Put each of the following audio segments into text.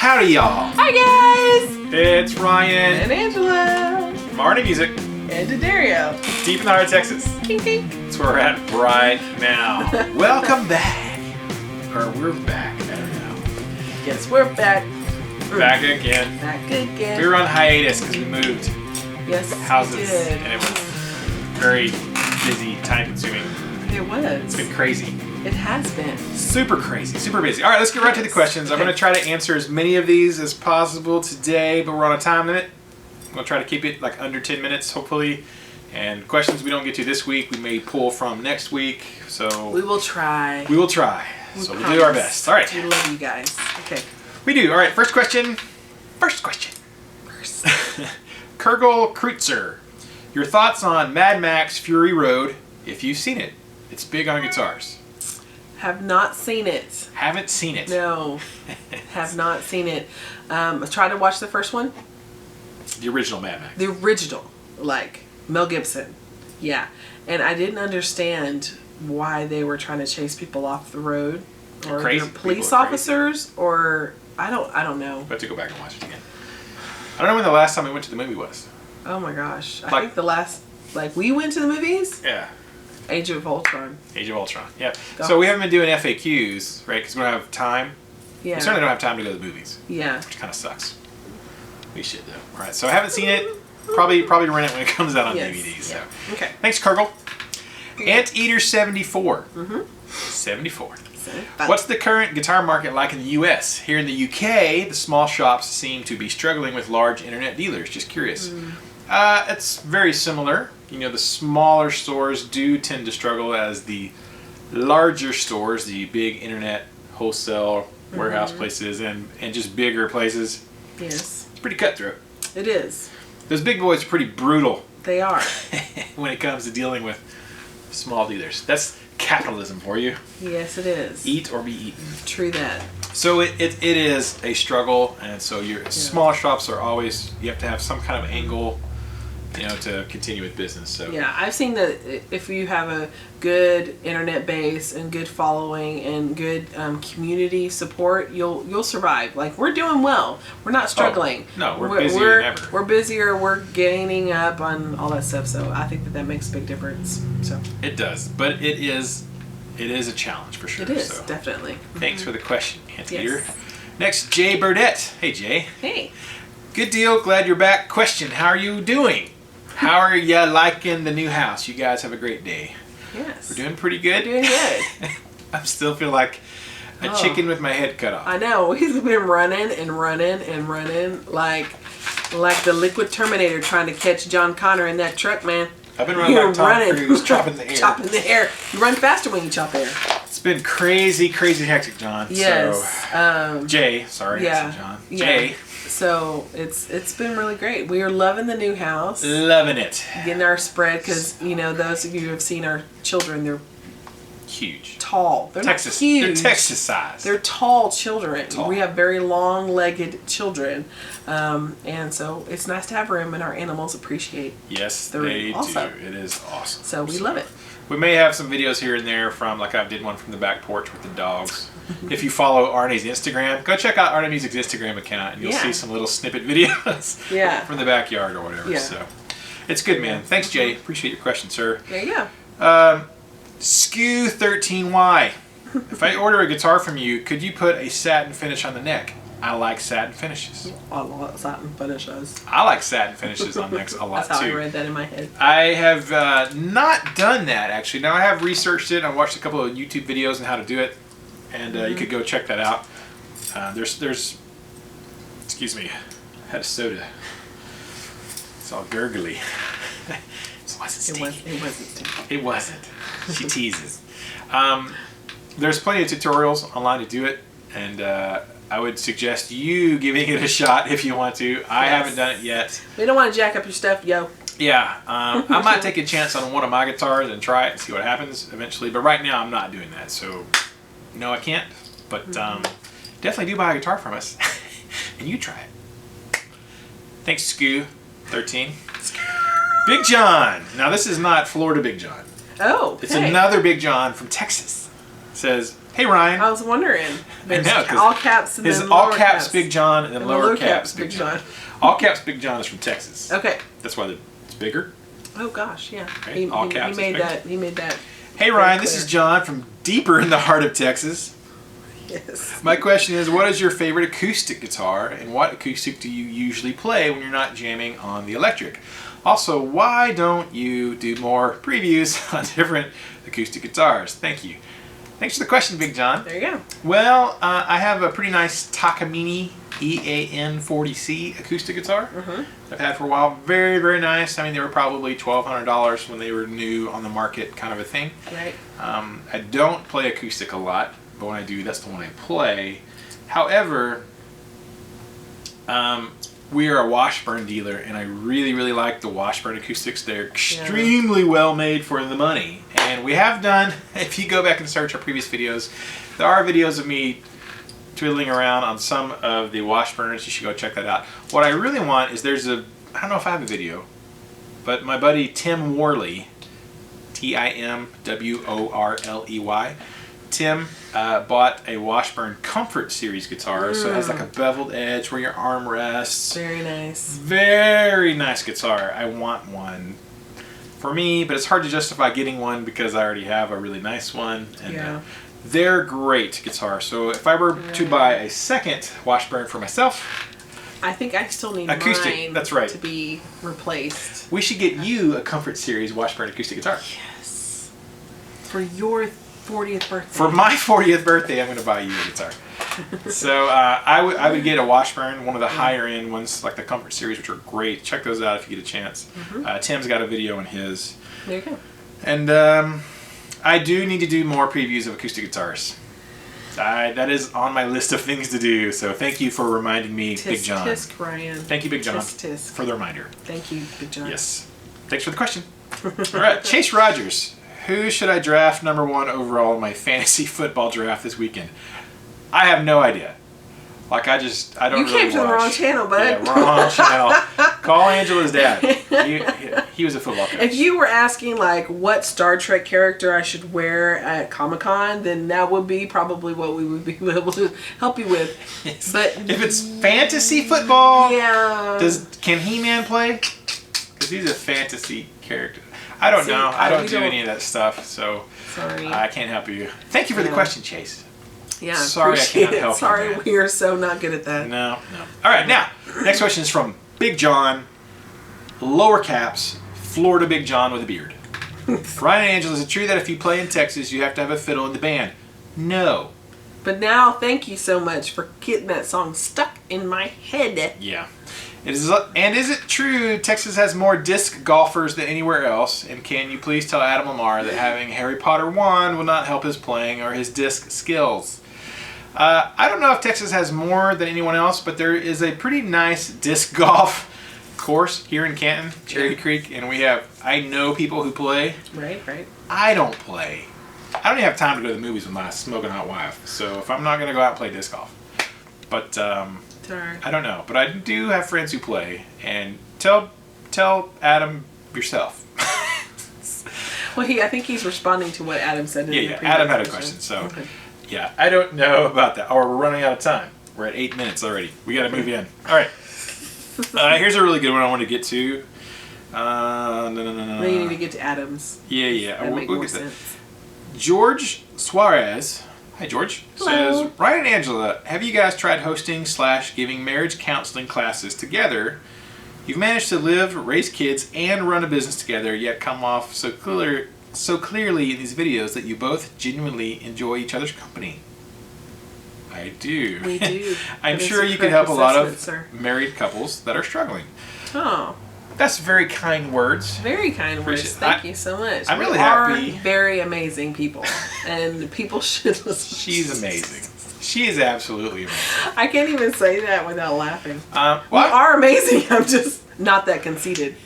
Howdy y'all. Hi guys! It's Ryan And Angela. from RNA Music, And Dario. deep in the heart of Texas. Kink kink. That's where we're at right now. Welcome back. Or we're back. I don't know. Yes, we're back. Back again. Back again. We were on hiatus because we moved Yes, houses we did. and it was very busy, time consuming. It was. It's been crazy. It has been. Super crazy, super busy. All right, let's get right to the questions. I'm going to try to answer as many of these as possible today, but we're on a time limit. I'm going to try to keep it like under 10 minutes, hopefully. And questions we don't get to this week, we may pull from next week. So We will try. we will try. So we'll do our best. All right. We love you guys. Okay. We do. All right, first question. First. Kurgel Kreutzer. Your thoughts on Mad Max Fury Road, if you've seen it. It's big on guitars. Have not seen it. Haven't seen it. No. Have not seen it. I tried to watch the first one. The original Mad Max. The original. Like Mel Gibson. Yeah. And I didn't understand why they were trying to chase people off the road. Or Crazy. they're police People are officers. Or I don't know. We'll have to go back and watch it again. I don't know when the last time we went to the movie was. Oh my gosh. I Like- think the last, we went to the movies? Yeah. Age of Ultron. Age of Ultron. Yeah. Go. So we haven't been doing FAQs, right? Because we don't have time. Yeah. We certainly don't have time to go to the movies, Yeah. which kind of sucks. We should though. All right. So I haven't seen it. Probably rent it when it comes out on Yes. DVD. So Yeah. Okay. thanks, Kurgel. Anteater 74. Mm-hmm. 74. What's the current guitar market like in the U.S.? Here in the U.K., the small shops seem to be struggling with large internet dealers. Just curious. It's very similar. You know, the smaller stores do tend to struggle as the larger stores, the big internet wholesale warehouse places and just bigger places. Yes. It's pretty cutthroat. It is. Those big boys are pretty brutal They are. when it comes to dealing with small dealers. That's capitalism for you. Yes, it is. Eat or be eaten. True that. So it is a struggle, and so your small shops are always, you have to have some kind of angle, you know, to continue with business. So Yeah, I've seen that if you have a good internet base and good following and good community support, you'll survive. Like, we're doing well. We're not struggling. no, we're busier than ever. We're busier. We're gaining up on all that stuff. So I think that makes a big difference. So it does, but it is a challenge for sure. it is So definitely. thanks for the question, Anteater. Yes. Next, Jay Burdette. Hey, Jay. Hey. Good deal. Glad you're back. Question: how are you doing? How are you liking the new house? You guys have a great day. Yes. We're doing pretty good. Doing good. I still feel like a chicken with my head cut off. I know. He's been running and running and running like the liquid Terminator trying to catch John Connor in that truck, man. I've been running You're like Tom running. Cruise, chopping the air. Chopping the air. You run faster when you chop air. It's been crazy hectic, John. Yes. So, Jay, sorry, Yeah. I said John. Yeah. Jay, So it's been really great. We are loving the new house. loving it. Getting our spread because, you know, those of you who have seen our children, they're Huge. tall. They're Texas. not huge. They're Texas size. They're tall children. Tall. We have very long-legged children. And so it's nice to have room, and our animals appreciate. Yes, They're they awesome. do. It is awesome. So we love it. We may have some videos here and there from, like I did one from the back porch with the dogs. If you follow Arnie's Instagram, go check out Arnie Music's Instagram account, and you'll Yeah. see some little snippet videos Yeah. from the backyard or whatever. Yeah. So it's good, man. Thanks, Jay. Appreciate your question, sir. There you go. Skew13Y. If I order a guitar from you, could you put a satin finish on the neck? I like satin finishes. I love satin finishes. I like satin finishes on necks a lot That's how too. I read that in my head. I have not done that actually. Now I have researched it. I watched a couple of YouTube videos on how to do it, and you could go check that out. There's excuse me, I had a soda. It's all gurgly. It wasn't stinky. It wasn't stinky. It wasn't. She teases. There's plenty of tutorials online to do it, and I would suggest you giving it a shot if you want to. I haven't done it yet. We don't want to jack up your stuff, yo. Yeah, I might take a chance on one of my guitars and try it and see what happens eventually. But right now, I'm not doing that. So, no, I can't. But definitely do buy a guitar from us, and you try it. Thanks, Scoo13. Big John. Now, this is not Florida Big John. Oh, It's hey. another Big John from Texas. says, "Hey Ryan." I was wondering. There's I know, all caps and his then all lower caps Big John and then lower caps Big Big John. All caps Big John is from Texas. Okay. That's why it's bigger. Oh gosh, yeah. Right? All caps. He made that. Hey Ryan, this is John from deeper in the heart of Texas. Yes. My question is, what is your favorite acoustic guitar, and what acoustic do you usually play when you're not jamming on the electric? Also, why don't you do more previews on different acoustic guitars? Thank you. Thanks for the question, Big John. There you go. Well, I have a pretty nice Takamine EAN40C acoustic guitar I've had for a while. Very, very nice. I mean, they were probably $1,200 when they were new on the market, kind of a thing. Right. I don't play acoustic a lot, but when I do, that's the one I play. However, we are a Washburn dealer, and I really, really like the Washburn acoustics. They're extremely well made for the money. And we have done, if you go back and search our previous videos, there are videos of me twiddling around on some of the Washburns. You should go check that out. What I really want is I don't know if I have a video, but my buddy Tim Worley, Timworley, Tim bought a Washburn Comfort Series guitar, so it has like a beveled edge where your arm rests. Very nice. Very nice guitar. I want one for me, but it's hard to justify getting one because I already have a really nice one. And they're great guitars. So if I were to buy a second Washburn for myself, I think I still need acoustic, mine that's right, to be replaced. We should get you a Comfort Series Washburn acoustic guitar. Yes. For your 40th birthday. For my 40th birthday, I'm going to buy you a guitar. So I would get a Washburn, one of the higher end ones, like the Comfort Series, which are great. Check those out if you get a chance. Tim's got a video on his. There you go. And I do need to do more previews of acoustic guitars. That is on my list of things to do. So thank you for reminding me, Big John. Tisk, Ryan. Thank you, Big John, Tisk. for the reminder. Thank you, Big John. Yes. Thanks for the question. All right, Chase Rogers. Who should I draft #1 overall in my fantasy football draft this weekend? I have no idea. Like, I don't really watch. You came to the wrong channel, bud. Yeah, wrong channel. Call Angela's dad. He was a football coach. If you were asking, like, what Star Trek character I should wear at Comic-Con, then that would be probably what we would be able to help you with. Yes. But if it's fantasy football, yeah. Can He-Man play? Because he's a fantasy character. I don't know. I don't do any of that stuff, so sorry. I can't help you. Thank you for the question, Chase. Yeah, sorry I can't help you. Sorry, we are so not good at that. No. All right, now, next question is from Big John, lower caps, Florida Big John with a beard. Ryan and Angela, is it true that if you play in Texas, you have to have a fiddle in the band? No. But now, thank you so much for getting that song stuck in my head. Yeah. Is it true Texas has more disc golfers than anywhere else? And can you please tell Adam Lamar that having Harry Potter wand will not help his playing or his disc skills? I don't know if Texas has more than anyone else, but there is a pretty nice disc golf course here in Canton, Charity Creek, and I know people who play. Right. I don't play. I don't even have time to go to the movies with my smoking hot wife, so if I'm not going to go out and play disc golf. But I don't know, but I do have friends who play, and tell Adam yourself. Well, I think he's responding to what Adam said. Yeah. Adam had a question, so yeah, I don't know about that. Or we're running out of time. We're at 8 minutes already. We got to move in. All right. Here's a really good one I want to get to. No. You need to get to Adam's. Yeah. That makes we'll more get that. sense. George Suarez. Hi, George. Hello. Says, Ryan and Angela, have you guys tried hosting / giving marriage counseling classes together? You've managed to live, raise kids, and run a business together, yet come off so clearly in these videos that you both genuinely enjoy each other's company. I do. We do. I'm sure you can help a lot of married couples that are struggling. Oh. That's very kind words. Very kind words. Thank you so much. I'm really happy. Very amazing people, and people should listen. She's amazing. She is absolutely amazing. I can't even say that without laughing. We are amazing. I'm just not that conceited.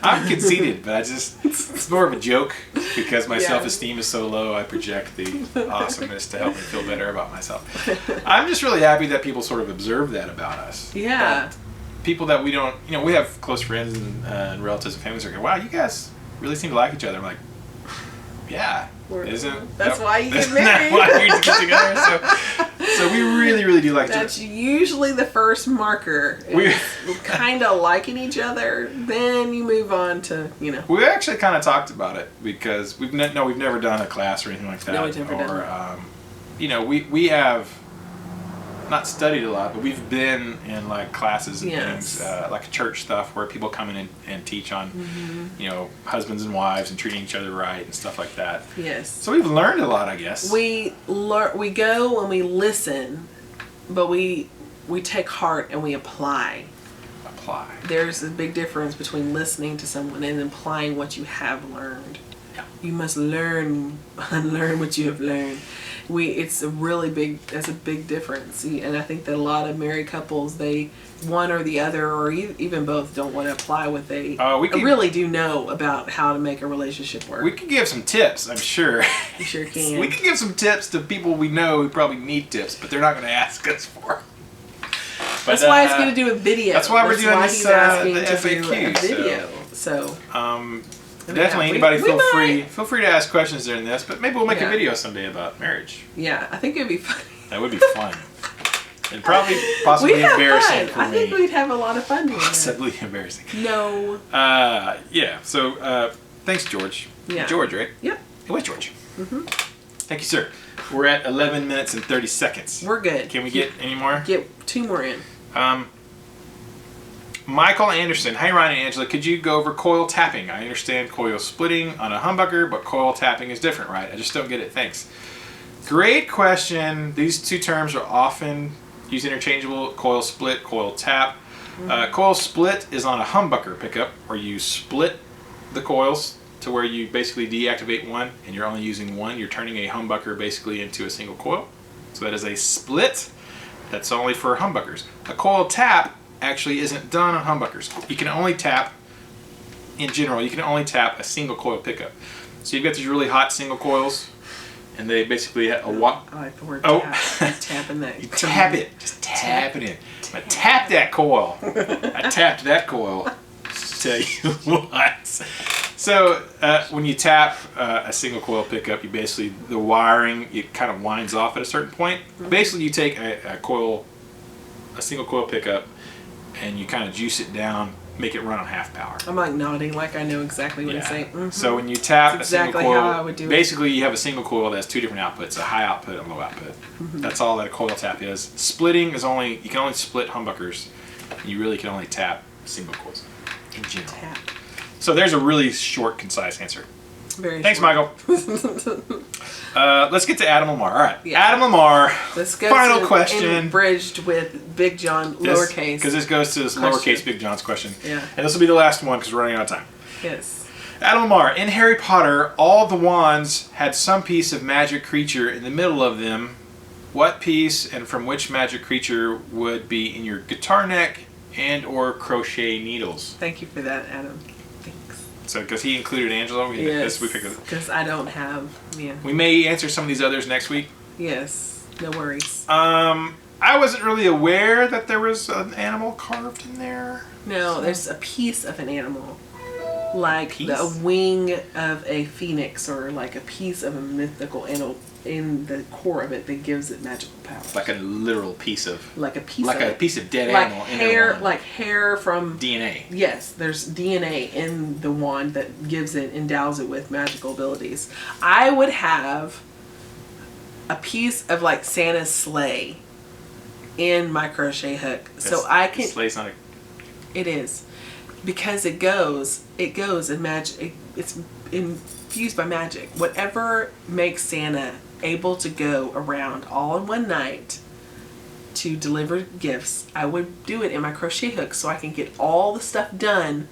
I'm conceited, but it's more of a joke because my self-esteem is so low. I project the awesomeness to help me feel better about myself. I'm just really happy that people sort of observe that about us. Yeah. People that we don't, we have close friends and relatives and families are going, wow, you guys really seem to like each other. I'm like, yeah, That's why you get married. Why you get together? So we really, really do like That's usually the first marker. We're kind of liking each other. Then you move on to, We actually kind of talked about it because we've never done a class or anything like that. No, we've never done that. We have not studied a lot, but we've been in like classes and things, like church stuff where people come in and teach on, husbands and wives and treating each other right and stuff like that. Yes. So we've learned a lot, I guess. We go and we listen, but we take heart and we apply. There's a big difference between listening to someone and applying what you have learned. Yeah. You must unlearn what you have learned. That's a big difference. And I think that a lot of married couples, one or the other, or even both, don't want to apply what they really do know about how to make a relationship work. We could give some tips, I'm sure. You sure can. We could give some tips to people we know who probably need tips, but they're not going to ask us for. That's why it's going to do a video. That's why we're doing this, the FAQ. Video. So definitely, anybody feel free to ask questions during this, but maybe we'll make a video someday about marriage. Yeah, I think it'd be funny. That would be fun. And possibly embarrassing for me. I think we'd have a lot of fun doing Possibly embarrassing. No. So, thanks, George. Yeah. George, right? Yep. It was George. Mm-hmm. Thank you, sir. We're at 11 minutes and 30 seconds. We're good. Can we get any more? Get 2 more in. Michael Anderson. Hi, Ryan and Angela. Could you go over coil tapping? I understand coil splitting on a humbucker, but coil tapping is different, right? I just don't get it. Thanks. Great question. These two terms are often used interchangeable. Coil split, coil tap. Coil split is on a humbucker pickup where you split the coils to where you basically deactivate one and you're only using one. You're turning a humbucker basically into a single coil. So that is a split. That's only for humbuckers. A coil tap actually isn't done on humbuckers. You can only tap, in general, a single coil pickup. So you've got these really hot single coils, and they basically have a watt. I like the word tap. Tapping that. You tap it. Just tap it in. I tapped that coil. I tapped that coil. Tell you what. So when you tap a single coil pickup, you basically, the wiring, it kind of winds off at a certain point. Mm-hmm. Basically, you take a single coil pickup, and you kind of juice it down, make it run on half power. I'm like nodding like I know exactly what he's saying. Mm-hmm. So when you tap a single coil, how I would do basically you have a single coil that has 2 different outputs, a high output and a low output. Mm-hmm. That's all that a coil tap is. Splitting is you can only split humbuckers. You really can only tap single coils in general. Tap. So there's a really short, concise answer. Thanks, Michael. Let's get to Adam Lamar. All right, yeah. Adam Lamar. Let's go. Final question. Bridged with Big John, lowercase. Because this goes to this lowercase Big John's question. Yeah. And this will be the last one because we're running out of time. Yes. Adam Lamar. In Harry Potter, all the wands had some piece of magic creature in the middle of them. What piece and from which magic creature would be in your guitar neck and or crochet needles? Thank you for that, Adam. So, because he included Angelo, yes, because I don't have, We may answer some of these others next week. Yes, no worries. I wasn't really aware that there was an animal carved in there. No, there's a piece of an animal. Like a wing of a phoenix or like a piece of a mythical animal in the core of it that gives it magical powers. Like a literal piece of... Like a piece of dead animal in the wand. Like hair from... DNA. Yes, there's DNA in the wand that endows it with magical abilities. I would have a piece of like Santa's sleigh in my crochet hook. So I can... Sleigh's not a... It is. Because it goes in magic. It's infused by magic. Whatever makes Santa able to go around all in one night to deliver gifts, I would do it in my crochet hook so I can get all the stuff done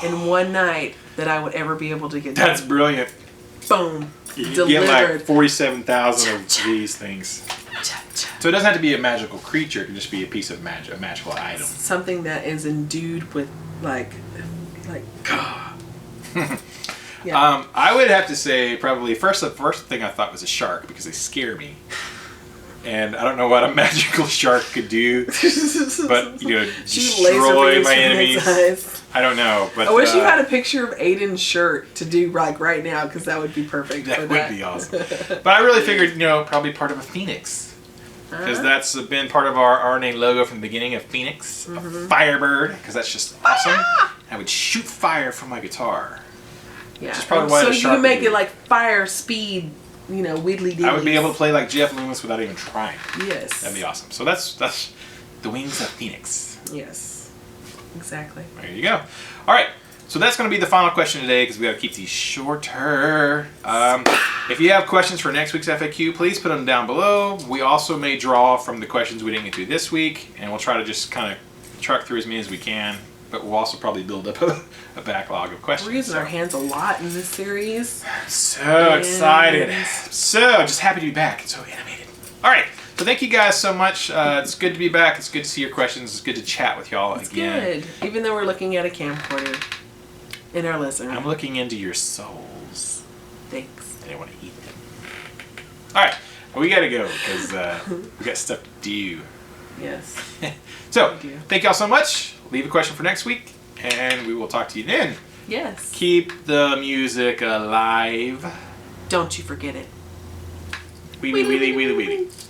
in one night that I would ever be able to get done. That's brilliant. Boom. You delivered. Get like 47,000 of these things. So it doesn't have to be a magical creature. It can just be a piece of a magical item. Something that is endued with like I would have to say probably the first thing I thought was a shark because they scare me. And I don't know what a magical shark could do, but Shoot laser destroy beams my from enemies. its eyes. I don't know, but I wish you had a picture of Aiden's shirt to do right now, because that would be perfect. That would be awesome. But I really figured, probably part of a phoenix, because that's been part of our RNA logo from the beginning. A phoenix, a firebird, because that's just awesome. I would shoot fire from my guitar. Yeah. Which is probably why so the you shark can make would it do like fire speed. Widdly dee. I would be able to play like Jeff Loomis without even trying. Yes. That'd be awesome. So that's the wings of Phoenix. Yes. Exactly. There you go. All right. So that's going to be the final question today, because we got to keep these shorter. If you have questions for next week's FAQ, please put them down below. We also may draw from the questions we didn't get to this week, and we'll try to just kind of truck through as many as we can. But we'll also probably build up a backlog of questions. We're using our hands a lot in this series. So excited. So just happy to be back. It's so animated. All right. So thank you guys so much. It's good to be back. It's good to see your questions. It's good to chat with y'all again. It's good. Even though we're looking at a camcorder in our living room. I'm looking into your souls. Thanks. I didn't want to eat them. All right. Well, we got to go because we got stuff to do. Yes. So thank y'all so much. Leave a question for next week, and we will talk to you then. Yes. Keep the music alive. Don't you forget it. Wheelie, wheelie, wheelie, wheelie.